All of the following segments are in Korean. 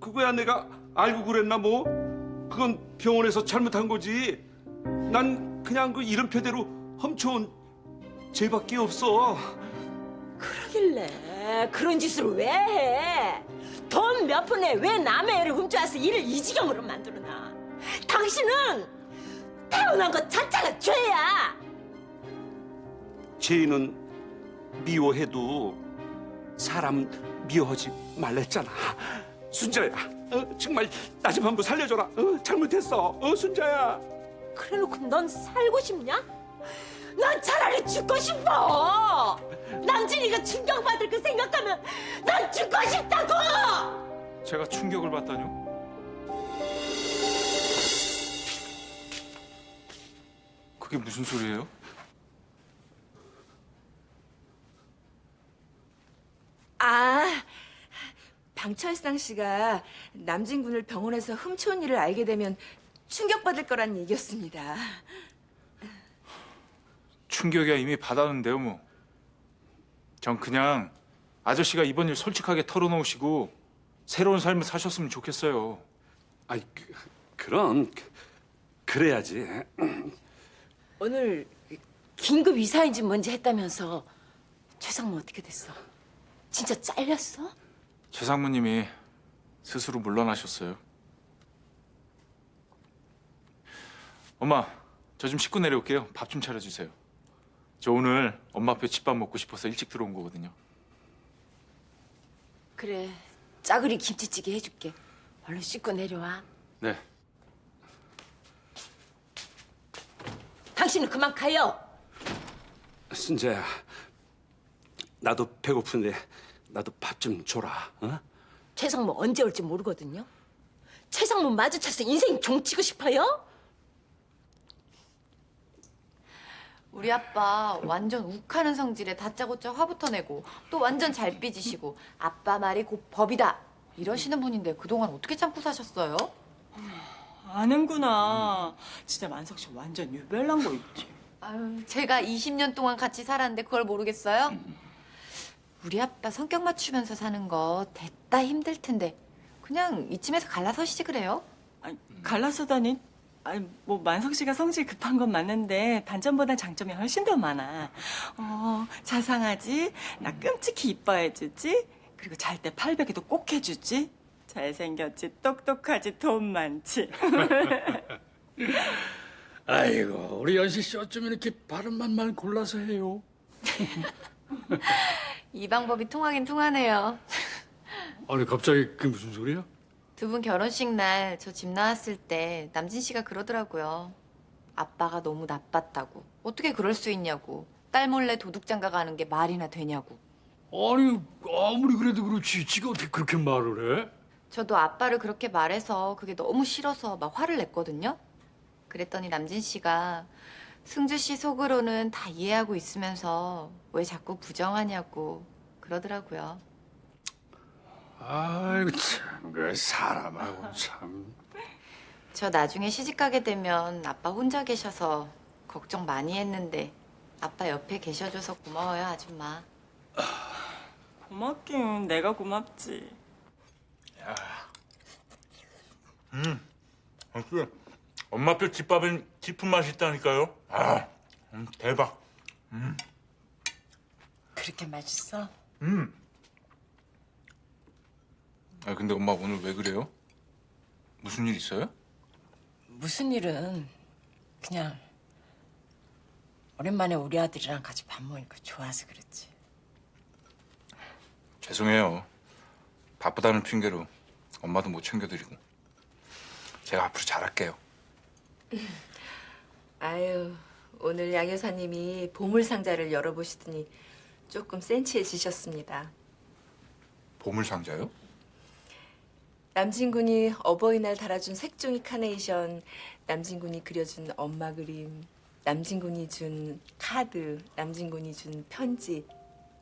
그거야 내가 알고 그랬나 뭐? 그건 병원에서 잘못한 거지. 난 그냥 그 이름표대로 훔쳐온 죄밖에 없어. 그러길래 그런 짓을 왜 해? 돈 몇 푼에 왜 남의 애를 훔쳐와서 일을 이 지경으로 만들어놔? 당신은 태어난 것 자체가 죄야. 죄인은 미워해도 사람 미워하지 말랬잖아. 순자야, 정말 나 좀 한번 살려줘라. 잘못했어, 순자야. 그래놓고 넌 살고 싶냐? 난 차라리 죽고 싶어. 남진이가 충격받을 거 생각하면 난 죽고 싶다고. 제가 충격을 받다뇨? 그게 무슨 소리예요? 아, 방철상 씨가 남진군을 병원에서 훔쳐온 일을 알게 되면 충격받을 거란 얘기였습니다. 충격이야 이미 받았는데요 뭐. 전 그냥 아저씨가 이번 일 솔직하게 털어놓으시고 새로운 삶을 사셨으면 좋겠어요. 아이, 그럼 그래야지. 오늘 긴급 이사인지 뭔지 했다면서 최상무 어떻게 됐어? 진짜 잘렸어? 최 상무님이 스스로 물러나셨어요. 엄마, 저 좀 씻고 내려올게요. 밥 좀 차려주세요. 저 오늘 엄마표 집밥 먹고 싶어서 일찍 들어온 거거든요. 그래, 짜그리 김치찌개 해줄게. 얼른 씻고 내려와. 네. 당신은 그만 가요. 순자야, 나도 배고픈데 나도 밥 좀 줘라. 최상무 언제 올지 모르거든요. 최상무 마주쳐서 인생 종치고 싶어요? 우리 아빠 완전 욱하는 성질에 다짜고짜 화부터 내고 또 완전 잘 삐지시고 아빠 말이 곧 법이다 이러시는 분인데 그동안 어떻게 참고 사셨어요? 아는구나. 진짜 만석 씨 완전 유별난 거 있지. 아유, 제가 20년 동안 같이 살았는데 그걸 모르겠어요? 우리 아빠 성격 맞추면서 사는 거 됐다 힘들 텐데 그냥 이쯤에서 갈라서시지 그래요? 아니, 갈라서다니. 아니, 뭐 만석 씨가 성질 급한 건 맞는데 단점보단 장점이 훨씬 더 많아. 자상하지. 나 끔찍히 이뻐해주지. 그리고 잘 때 팔베개도 꼭 해주지. 잘생겼지. 똑똑하지. 돈 많지. 아이고, 우리 연식 씨 어쩌면 이렇게 바른 말만 골라서 해요. 이 방법이 통하긴 통하네요. 아니, 갑자기 그게 무슨 소리야? 두 분 결혼식 날 저 집 나왔을 때 남진 씨가 그러더라고요. 아빠가 너무 나빴다고. 어떻게 그럴 수 있냐고. 딸 몰래 도둑장가 가는 게 말이나 되냐고. 아니, 아무리 그래도 그렇지. 지가 어떻게 그렇게 말을 해? 저도 아빠를 그렇게 말해서 그게 너무 싫어서 막 화를 냈거든요. 그랬더니 남진 씨가 승주 씨 속으로는 다 이해하고 있으면서 왜 자꾸 부정하냐고 그러더라고요. 아이고, 참, 그 사람하고 참. 저 나중에 시집 가게 되면 아빠 혼자 계셔서 걱정 많이 했는데 아빠 옆에 계셔줘서 고마워요, 아줌마. 고맙긴 내가 고맙지. 역시 엄마표 집밥엔 깊은 맛이 있다니까요. 대박. 그렇게 맛있어? 아 근데 엄마 오늘 왜 그래요? 무슨 일 있어요? 무슨 일은 그냥 오랜만에 우리 아들이랑 같이 밥 먹으니까 좋아서 그렇지. 죄송해요. 바쁘다는 핑계로 엄마도 못 챙겨드리고. 제가 앞으로 잘할게요. 아유, 오늘 양 여사님이 보물 상자를 열어보시더니 조금 센치해지셨습니다. 보물 상자요? 남진군이 어버이날 달아준 색종이 카네이션, 남진군이 그려준 엄마 그림, 남진군이 준 카드, 남진군이 준 편지,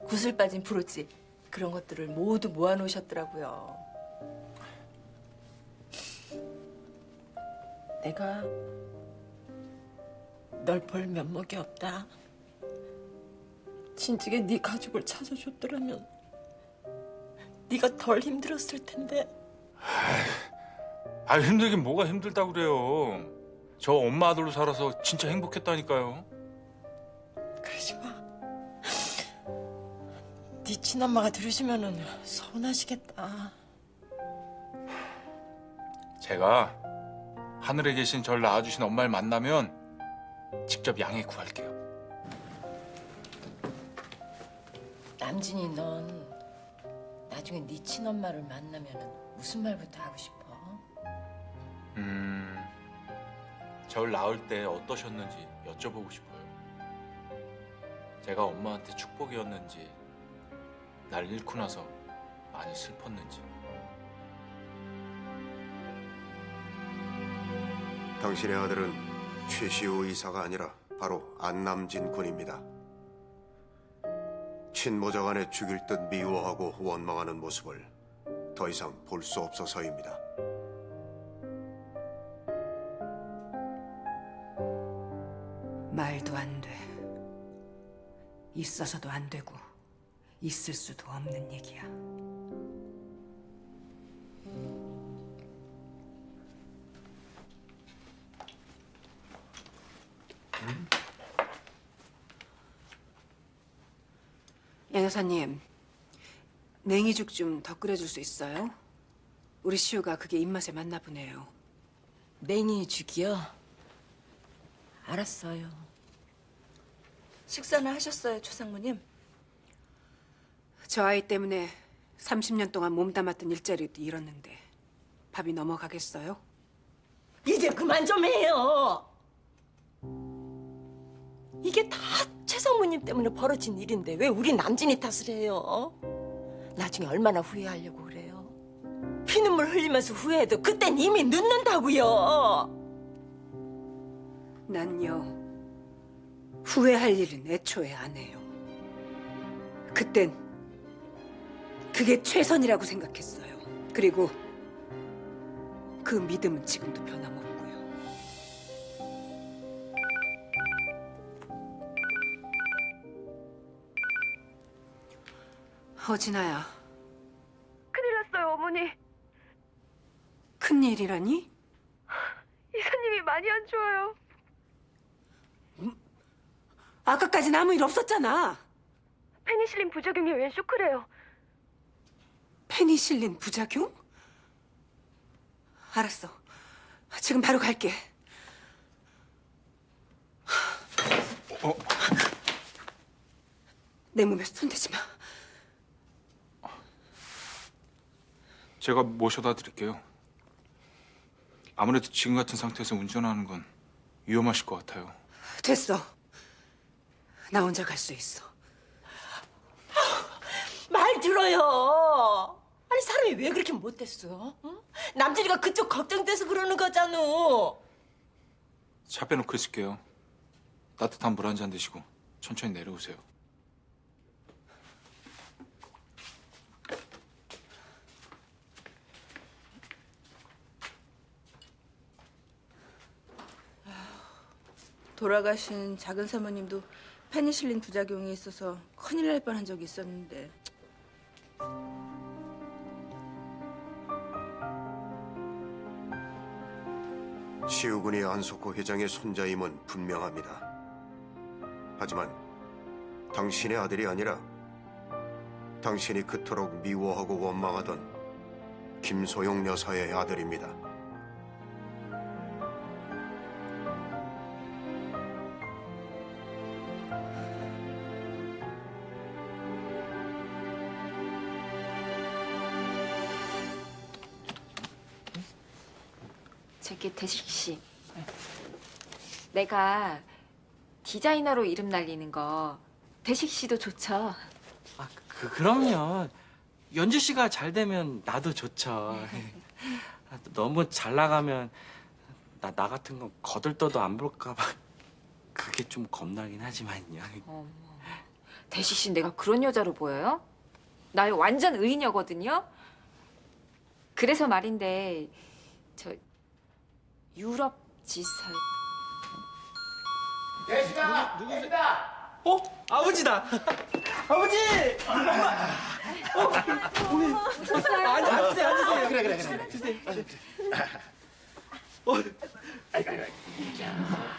구슬 빠진 브로치 그런 것들을 모두 모아놓으셨더라고요. 내가 널 볼 면목이 없다. 진즉에 네 가족을 찾아줬더라면 네가 덜 힘들었을 텐데. 아, 힘들긴 뭐가 힘들다고 그래요. 저 엄마 아들로 살아서 진짜 행복했다니까요. 그러지 마. 네 친엄마가 들으시면은 서운하시겠다. 제가 하늘에 계신 절 낳아주신 엄마를 만나면 직접 양해 구할게요. 남진이 넌 나중에 네 친엄마를 만나면은 무슨 말부터 하고 싶어? 절 낳을 때 어떠셨는지 여쭤보고 싶어요. 제가 엄마한테 축복이었는지, 날 잃고 나서 많이 슬펐는지. 당신의 아들은 최시우 의사가 아니라 바로 안남진 군입니다. 친모자간에 죽일 듯 미워하고 원망하는 모습을 더 이상 볼 수 없어서입니다. 말도 안 돼. 있어서도 안 되고 있을 수도 없는 얘기야. 양 여사님, 냉이죽 좀 더 끓여줄 수 있어요? 우리 시우가 그게 입맛에 맞나 보네요. 냉이죽이요? 알았어요. 식사는 하셨어요, 최상무님? 저 아이 때문에 30년 동안 몸담았던 일자리도 잃었는데 밥이 넘어가겠어요? 이제 그만 좀 해요. 이게 다 최성무님 때문에 벌어진 일인데 왜 우리 남진이 탓을 해요? 나중에 얼마나 후회하려고 그래요? 피눈물 흘리면서 후회해도 그땐 이미 늦는다고요. 난요, 후회할 일은 애초에 안 해요. 그땐 그게 최선이라고 생각했어요. 그리고 그 믿음은 지금도 변함없고요. 어진아야. 큰일 났어요, 어머니. 큰일이라니? 이사님이 많이 안 좋아요. 아까까진 아무 일 없었잖아. 페니실린 부작용이 웬 쇼크래요. 페니실린 부작용? 알았어. 지금 바로 갈게. 내 몸에 손대지 마. 제가 모셔다 드릴게요. 아무래도 지금 같은 상태에서 운전하는 건 위험하실 것 같아요. 됐어. 나 혼자 갈 수 있어. 말 들어요. 아니 사람이 왜 그렇게 못됐어? 응? 남진이가 그쪽 걱정돼서 그러는 거잖아. 차 빼놓고 있을게요. 따뜻한 물 한 잔 드시고 천천히 내려오세요. 돌아가신 작은 사모님도 페니실린 부작용이 있어서 큰일 날 뻔한 적이 있었는데 시우군이 안석호 회장의 손자임은 분명합니다. 하지만 당신의 아들이 아니라 당신이 그토록 미워하고 원망하던 김소영 여사의 아들입니다. 저기 대식 씨, 내가 디자이너로 이름 날리는 거 대식 씨도 좋죠? 아, 그럼요. 연주 씨가 잘 되면 나도 좋죠. 너무 잘 나가면 나 같은 건 거들떠도 안 볼까 봐 그게 좀 겁나긴 하지만요. 어머, 대식 씨 내가 그런 여자로 보여요? 나 완전 의인여거든요. 그래서 말인데 저 유럽 지사 어? 아버지다. 아버지. 앉으세요. 앉으세요. 그래.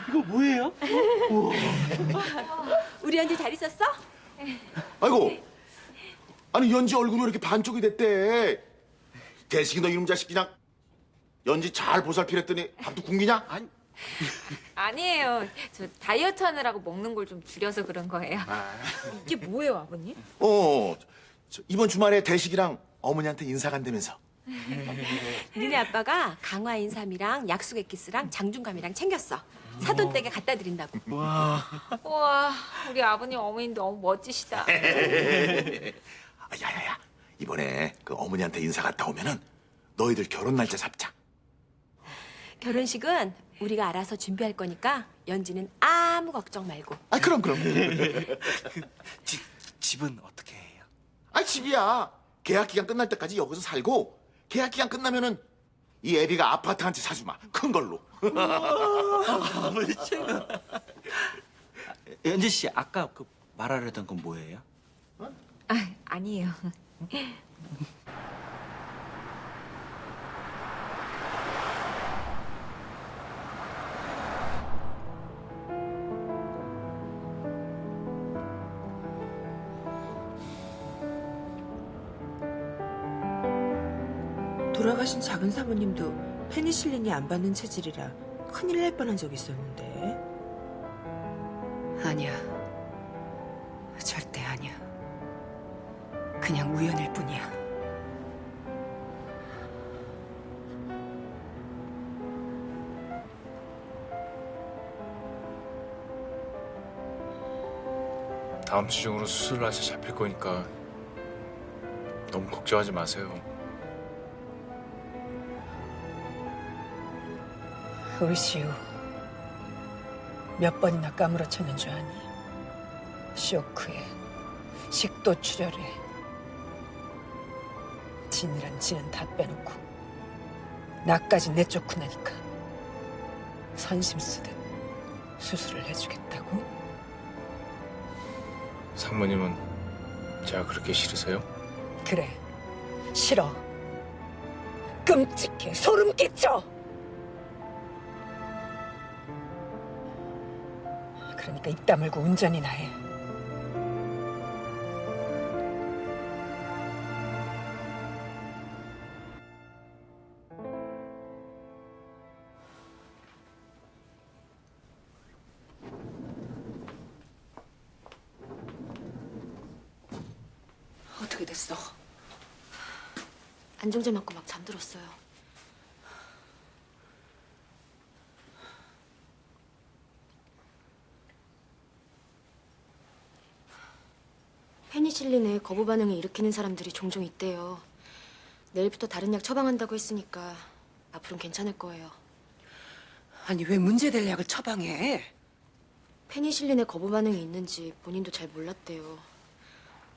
이거 뭐예요? 우리 연지 잘 있었어? 아이고, 아니 연지 얼굴이 왜 이렇게 반쪽이 됐대? 대식이 너 이놈 자식 그냥 연지 잘 보살피랬더니 밥도 굶기냐? 아니, 아니에요. 저 다이어트 하느라고 먹는 걸 좀 줄여서 그런 거예요. 이게 뭐예요, 아버님? 이번 주말에 대식이랑 어머니한테 인사 간다면서. 니네 아빠가 강화 인삼이랑 약속 엑기스랑 장중감이랑 챙겼어. 사돈댁에 갖다 드린다고. 와. 우와, 우리 아버님 어머님 너무 멋지시다. 야야야, 이번에 그 어머니한테 인사 갔다 오면은 너희들 결혼 날짜 잡자. 결혼식은 우리가 알아서 준비할 거니까 연지는 아무 걱정 말고. 아 그럼. 집은 어떻게 해요? 아 집이야. 계약 기간 끝날 때까지 여기서 살고 계약 기간 끝나면은 이 애비가 아파트 한 채 사주마. 큰 걸로. 아버지 최고. 연지 씨, 아까 그 말하려던 건 뭐예요? 아니에요. 돌아가신 작은 사모님도 페니실린이 안 받는 체질이라 큰일 날 뻔한 적이 있었는데. 아니야. 절대 아니야. 그냥 우연일 뿐이야. 다음 주 중으로 수술 날짜 잡힐 거니까 너무 걱정하지 마세요. 우리 시우 몇 번이나 까무러쳤는 줄 아니? 쇼크에 식도출혈에 지느란 지는 다 빼놓고 나까지 내쫓고 나니까 선심 쓰듯 수술을 해주겠다고? 상무님은 제가 그렇게 싫으세요? 그래, 싫어. 끔찍해, 소름 끼쳐. 그러니까 입 다물고 운전이나 해. 어떻게 됐어? 안정제 맞고 막 잠들었어요. 페니실린에 거부 반응을 일으키는 사람들이 종종 있대요. 내일부터 다른 약 처방한다고 했으니까 앞으로는 괜찮을 거예요. 아니 왜 문제될 약을 처방해? 페니실린에 거부 반응이 있는지 본인도 잘 몰랐대요.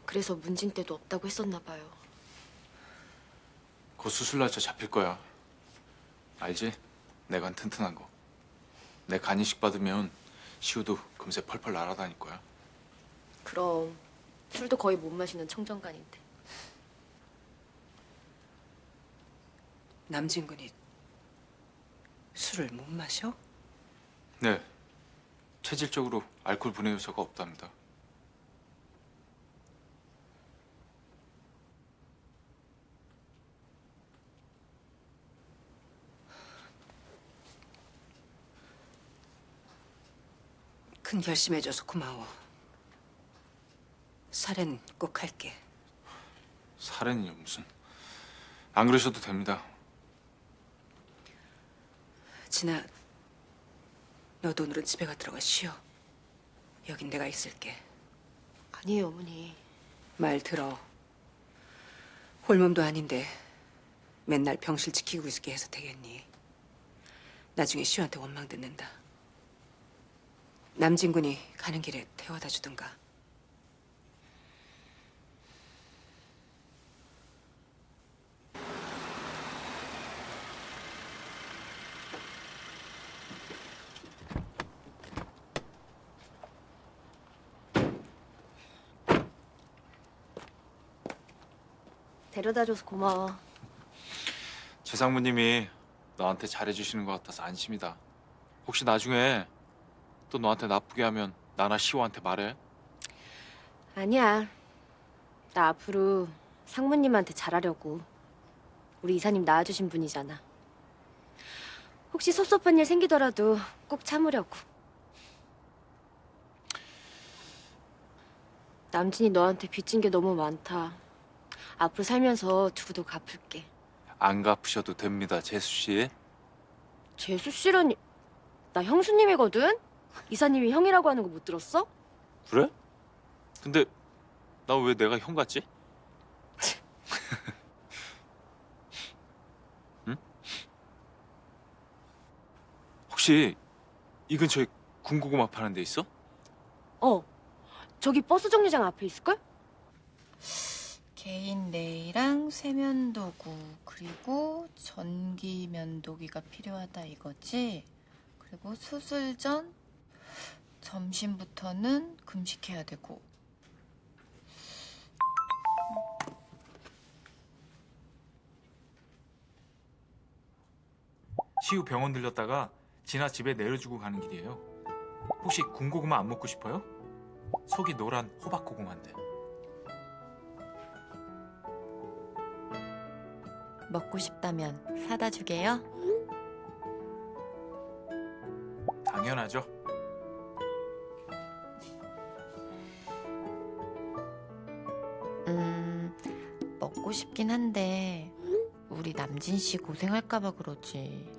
그래서 문진 때도 없다고 했었나 봐요. 곧 수술 날짜 잡힐 거야. 알지? 내 간 튼튼한 거. 내 간 이식 받으면 시우도 금세 펄펄 날아다닐 거야. 그럼 술도 거의 못 마시는 청정간인데. 남진군이 술을 못 마셔? 네. 체질적으로 알코올 분해 요소가 없답니다. 큰 결심해줘서 고마워. 살은 꼭 할게. 살은요 무슨. 안 그러셔도 됩니다. 진아, 너도 오늘은 집에 가 들어가 쉬어. 여긴 내가 있을게. 아니에요, 어머니. 말 들어. 홀몸도 아닌데 맨날 병실 지키고 있게 해서 되겠니? 나중에 시우한테 원망 듣는다. 남진군이 가는 길에 태워다 주든가. 데려다줘서 고마워. 재상무님이 너한테 잘해주시는 것 같아서 안심이다. 혹시 나중에 또 너한테 나쁘게 하면 나나 시호한테 말해. 아니야. 나 앞으로 상무님한테 잘하려고. 우리 이사님 낳아주신 분이잖아. 혹시 섭섭한 일 생기더라도 꼭 참으려고. 남진이 너한테 빚진 게 너무 많다. 앞으로 살면서 두고도 갚을게. 안 갚으셔도 됩니다, 재수 씨. 재수 씨라니. 나 형수님이거든? 이사님이 형이라고 하는 거 못 들었어? 그래? 근데 나 왜 내가 형 같지? 응? 혹시 이 근처에 군고구마 파는 데 있어? 저기 버스 정류장 앞에 있을걸? 개인 네일랑 세면도구 그리고 전기 면도기가 필요하다 이거지? 그리고 수술 전 점심부터는 금식해야 되고. 시우 병원 들렸다가 진아 집에 내려주고 가는 길이에요. 혹시 군고구마 안 먹고 싶어요? 속이 노란 호박고구마인데. 먹고 싶다면 사다 주게요. 당연하죠. 먹고 싶긴 한데 우리 남진 씨 고생할까 봐 그러지.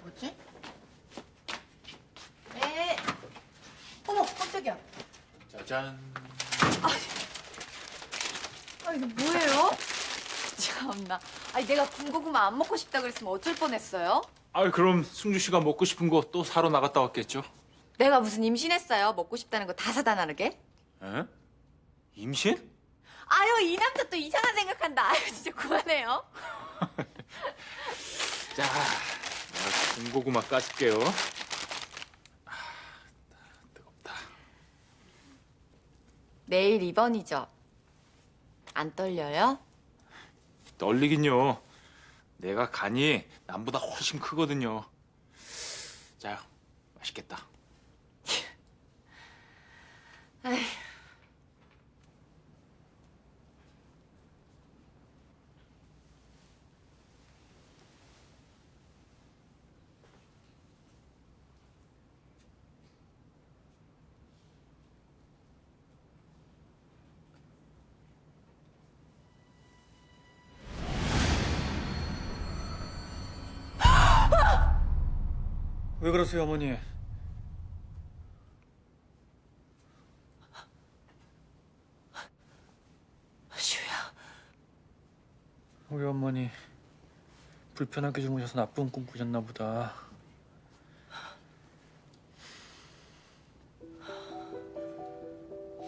뭐지? 네. 어머, 깜짝이야. 짜잔. 아, 이거 뭐예요? 참나. 아니 내가 군고구마 안 먹고 싶다 그랬으면 어쩔 뻔했어요? 아, 그럼 승주 씨가 먹고 싶은 거 또 사러 나갔다 왔겠죠? 내가 무슨 임신했어요? 먹고 싶다는 거 다 사다 나르게? 에? 임신? 아유 이 남자 또 이상한 생각한다. 아유 진짜 그만해요. 자, 내가 군고구마 까줄게요. 뜨겁다. 내일 입원이죠? 안 떨려요? 떨리긴요. 내가 간이 남보다 훨씬 크거든요. 자, 맛있겠다. 아휴. 왜 그러세요, 어머니? 시우야, 우리 어머니 불편하게 주무셔서 나쁜 꿈 꾸셨나 보다.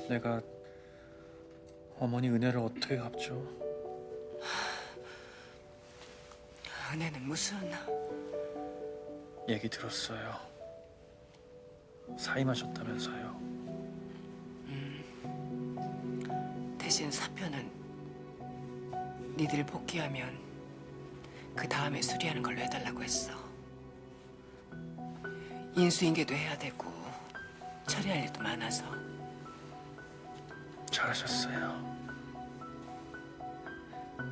내가 어머니 은혜를 어떻게 갚죠? 은혜는 무슨... 얘기 들었어요. 사임하셨다면서요. 대신 사표는 니들 복귀하면 그 다음에 수리하는 걸로 해달라고 했어. 인수인계도 해야 되고 처리할 일도 많아서. 잘하셨어요.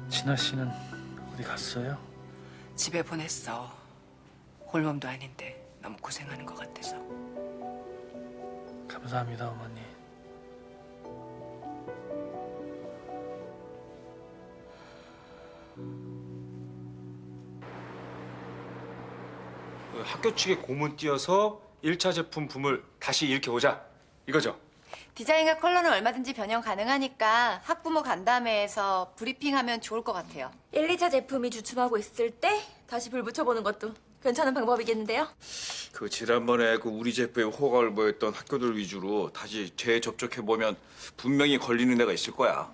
진아 씨는 어디 갔어요? 집에 보냈어. 홀몸도 아닌데 너무 고생하는 것 같아서. 감사합니다, 어머니. 학교 측에 고문 띄어서 1차 제품 붐을 다시 일으켜보자 이거죠? 디자인과 컬러는 얼마든지 변형 가능하니까 학부모 간담회에서 브리핑하면 좋을 것 같아요. 1, 2차 제품이 주춤하고 있을 때 다시 불 붙여보는 것도 괜찮은 방법이겠는데요? 그 지난번에 그 우리 제품에 호감을 보였던 학교들 위주로 다시 재접촉해보면 분명히 걸리는 데가 있을 거야.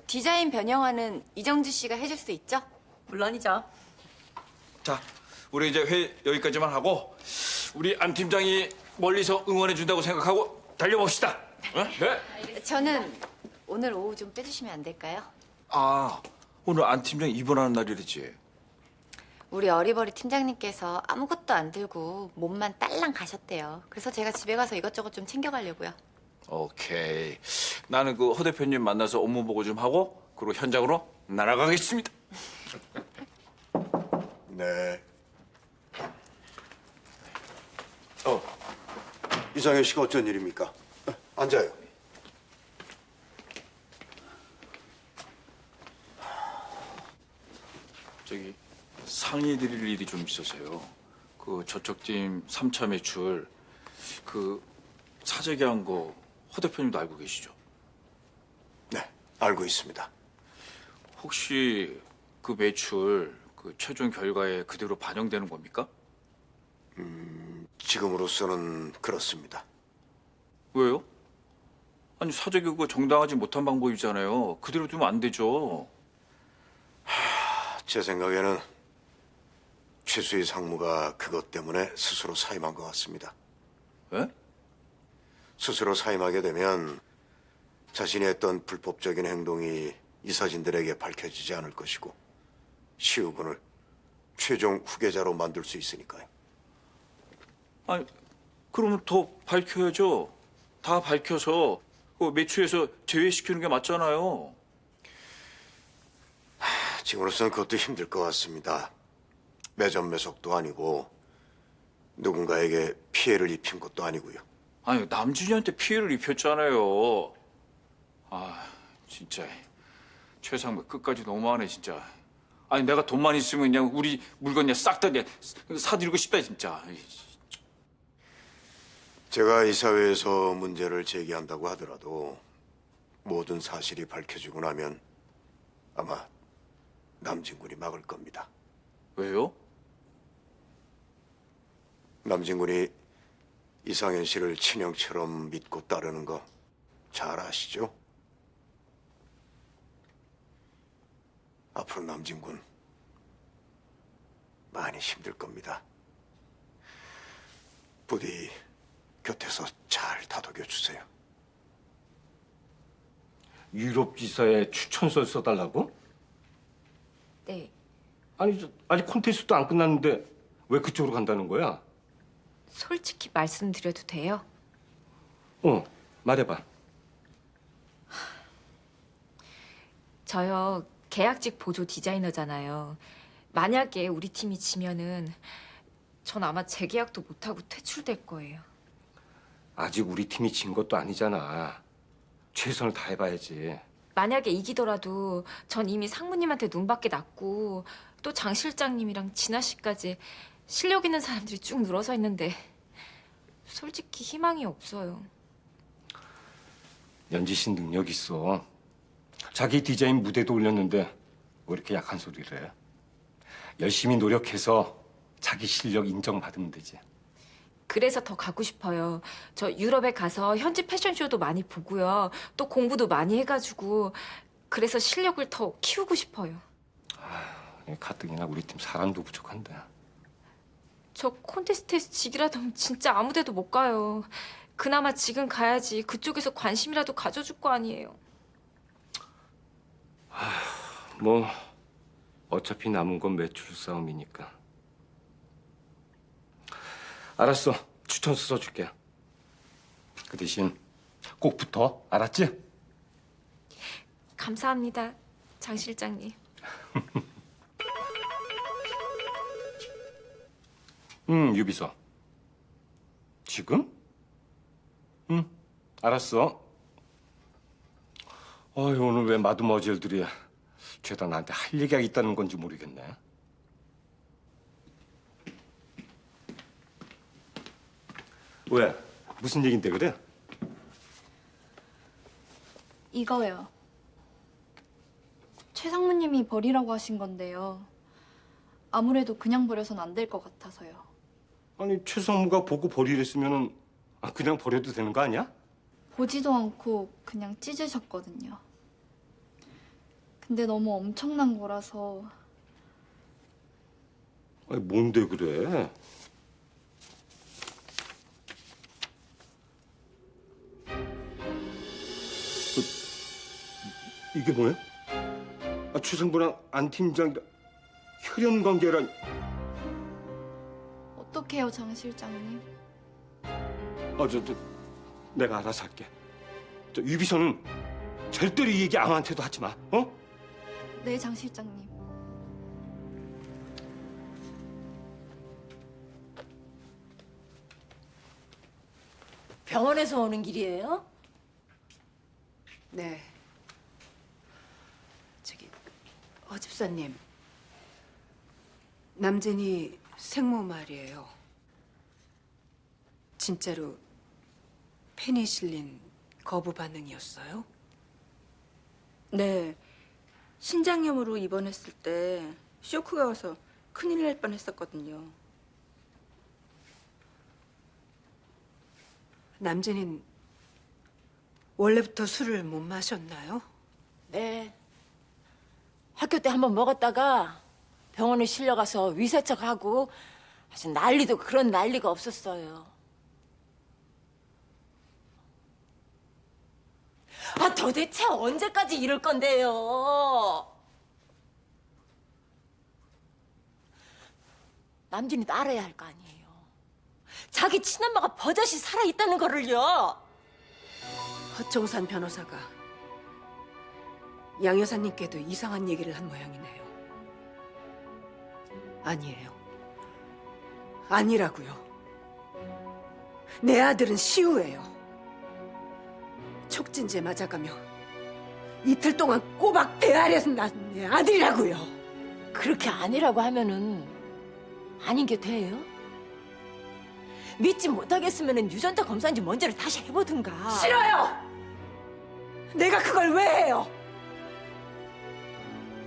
디자인 변형안은 이정주 씨가 해줄 수 있죠? 물론이죠. 자, 우리 이제 회의 여기까지만 하고 우리 안 팀장이 멀리서 응원해준다고 생각하고 달려봅시다. 어? 네. 저는 오늘 오후 좀 빼주시면 안 될까요? 아, 오늘 안 팀장 입원하는 날이랬지. 우리 어리버리 팀장님께서 아무것도 안 들고 몸만 딸랑 가셨대요. 그래서 제가 집에 가서 이것저것 좀 챙겨가려고요. 오케이. 나는 그 허 대표님 만나서 업무 보고 좀 하고 그리고 현장으로 날아가겠습니다. 네. 이상현 씨가 어쩐 일입니까? 앉아요. 저기 상의 드릴 일이 좀 있어서요. 그 저쪽 팀 3차 매출 그 사재기 한 거 허 대표님도 알고 계시죠? 네, 알고 있습니다. 혹시 그 매출 그 최종 결과에 그대로 반영되는 겁니까? 지금으로서는 그렇습니다. 왜요? 아니 사재기 그거 정당하지 못한 방법이잖아요. 그대로 두면 안 되죠. 제 생각에는 최수희 상무가 그것 때문에 스스로 사임한 것 같습니다. 예? 스스로 사임하게 되면 자신이 했던 불법적인 행동이 이사진들에게 밝혀지지 않을 것이고 시우군을 최종 후계자로 만들 수 있으니까요. 아니 그러면 더 밝혀야죠. 다 밝혀서 그 매출에서 제외시키는 게 맞잖아요. 지금으로서는 그것도 힘들 것 같습니다. 매점 매석도 아니고 누군가에게 피해를 입힌 것도 아니고요. 아니 남준이한테 피해를 입혔잖아요. 아 진짜 최상무 끝까지 너무하네 진짜. 아니 내가 돈만 있으면 그냥 우리 물건 그냥 싹 다 사드리고 싶다 진짜. 제가 이사회에서 문제를 제기한다고 하더라도 모든 사실이 밝혀지고 나면 아마 남진군이 막을 겁니다. 왜요? 남진군이 이상현 씨를 친형처럼 믿고 따르는 거 잘 아시죠? 앞으로 남진군 많이 힘들 겁니다. 부디 곁에서 잘 다독여 주세요. 유럽 지사에 추천서 써달라고? 네. 아니 아직 콘테스트도 안 끝났는데 왜 그쪽으로 간다는 거야? 솔직히 말씀드려도 돼요? 말해봐. 저요, 계약직 보조 디자이너잖아요. 만약에 우리 팀이 지면은 전 아마 재계약도 못하고 퇴출될 거예요. 아직 우리 팀이 진 것도 아니잖아. 최선을 다해봐야지. 만약에 이기더라도 전 이미 상무님한테 눈밖에 났고 또 장 실장님이랑 진아 씨까지 실력 있는 사람들이 쭉 늘어서 있는데 솔직히 희망이 없어요. 연지 씨 능력 있어. 자기 디자인 무대도 올렸는데 왜 이렇게 약한 소리를 해? 열심히 노력해서 자기 실력 인정받으면 되지. 그래서 더 가고 싶어요. 저 유럽에 가서 현지 패션쇼도 많이 보고요. 또 공부도 많이 해가지고 그래서 실력을 더 키우고 싶어요. 가뜩이나 우리 팀 사람도 부족한데. 저 콘테스트에서 지기라도 하면 진짜 아무 데도 못 가요. 그나마 지금 가야지 그쪽에서 관심이라도 가져줄 거 아니에요. 뭐 어차피 남은 건 매출 싸움이니까. 알았어. 추천서 써줄게. 그 대신 꼭 붙어. 알았지? 감사합니다, 장 실장님. 유비서. 지금? 알았어. 어휴, 오늘 왜 마두머젤들이 죄다 나한테 할 얘기가 있다는 건지 모르겠네. 왜? 무슨 얘긴데 그래? 이거요. 최 상무님이 버리라고 하신 건데요. 아무래도 그냥 버려선 안 될 것 같아서요. 아니 최성무가 보고 버리랬으면은 그냥 버려도 되는 거 아니야? 보지도 않고 그냥 찢으셨거든요. 근데 너무 엄청난 거라서 아니 뭔데 그래? 이게 뭐야? 최상부랑 안 팀장 혈연 관계란. 어떡해요, 장 실장님? 내가 알아서 할게. 유비서는 절대로 이 얘기 아무한테도 하지 마. 어? 네, 장 실장님. 병원에서 오는 길이에요? 네. 허집사님, 남진이 생모 말이에요. 진짜로 페니실린 거부 반응이었어요? 네. 신장염으로 입원했을 때 쇼크가 와서 큰일 날 뻔했었거든요. 남진이는 원래부터 술을 못 마셨나요? 네. 학교 때 한번 먹었다가 병원에 실려가서 위세척하고 아주 난리도 그런 난리가 없었어요. 도대체 언제까지 이럴 건데요? 남진이도 알아야 할 거 아니에요. 자기 친엄마가 버젓이 살아있다는 거를요. 허정산 변호사가 양 여사님께도 이상한 얘기를 한 모양이네요. 아니에요. 아니라고요. 내 아들은 시우예요. 촉진제 맞아가며 이틀 동안 꼬박 배 아래서 낳은 내 아들이라고요. 그렇게 아니라고 하면은 아닌 게 돼요? 믿지 못하겠으면은 유전자 검사인지 뭔지를 다시 해보든가. 싫어요! 내가 그걸 왜 해요?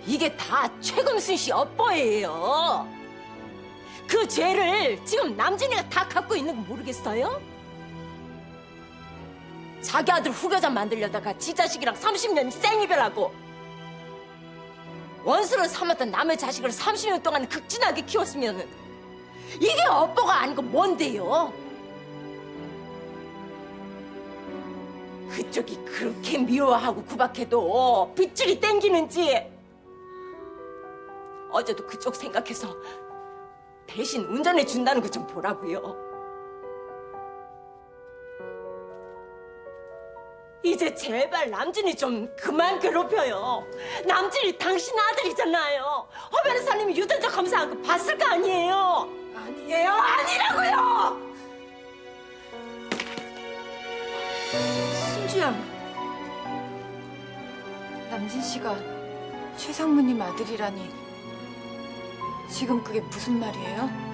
이게 다 최금순 씨 업보예요. 그 죄를 지금 남진이가 다 갖고 있는 거 모르겠어요? 자기 아들 후계자 만들려다가 지 자식이랑 30년 생이별하고 원수로 삼았던 남의 자식을 30년 동안 극진하게 키웠으면 이게 업보가 아니고 뭔데요? 그쪽이 그렇게 미워하고 구박해도 빗줄이 땡기는지 어제도 그쪽 생각해서 대신 운전해 준다는 거 좀 보라고요. 이제 제발 남진이 좀 그만 괴롭혀요. 남진이 당신 아들이잖아요. 허 변호사님이 유전자 검사한 거 봤을 거 아니에요. 아니에요. 아니라고요. 승주야. 남진 씨가 최상무님 아들이라니. 지금 그게 무슨 말이에요?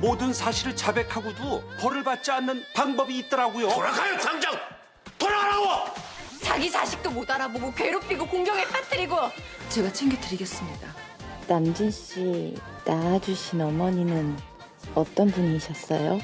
모든 사실을 자백하고도 벌을 받지 않는 방법이 있더라고요. 돌아가요 당장! 돌아가라고! 자기 자식도 못 알아보고 괴롭히고 공경에 빠뜨리고. 제가 챙겨드리겠습니다. 남진 씨 낳아주신 어머니는 어떤 분이셨어요?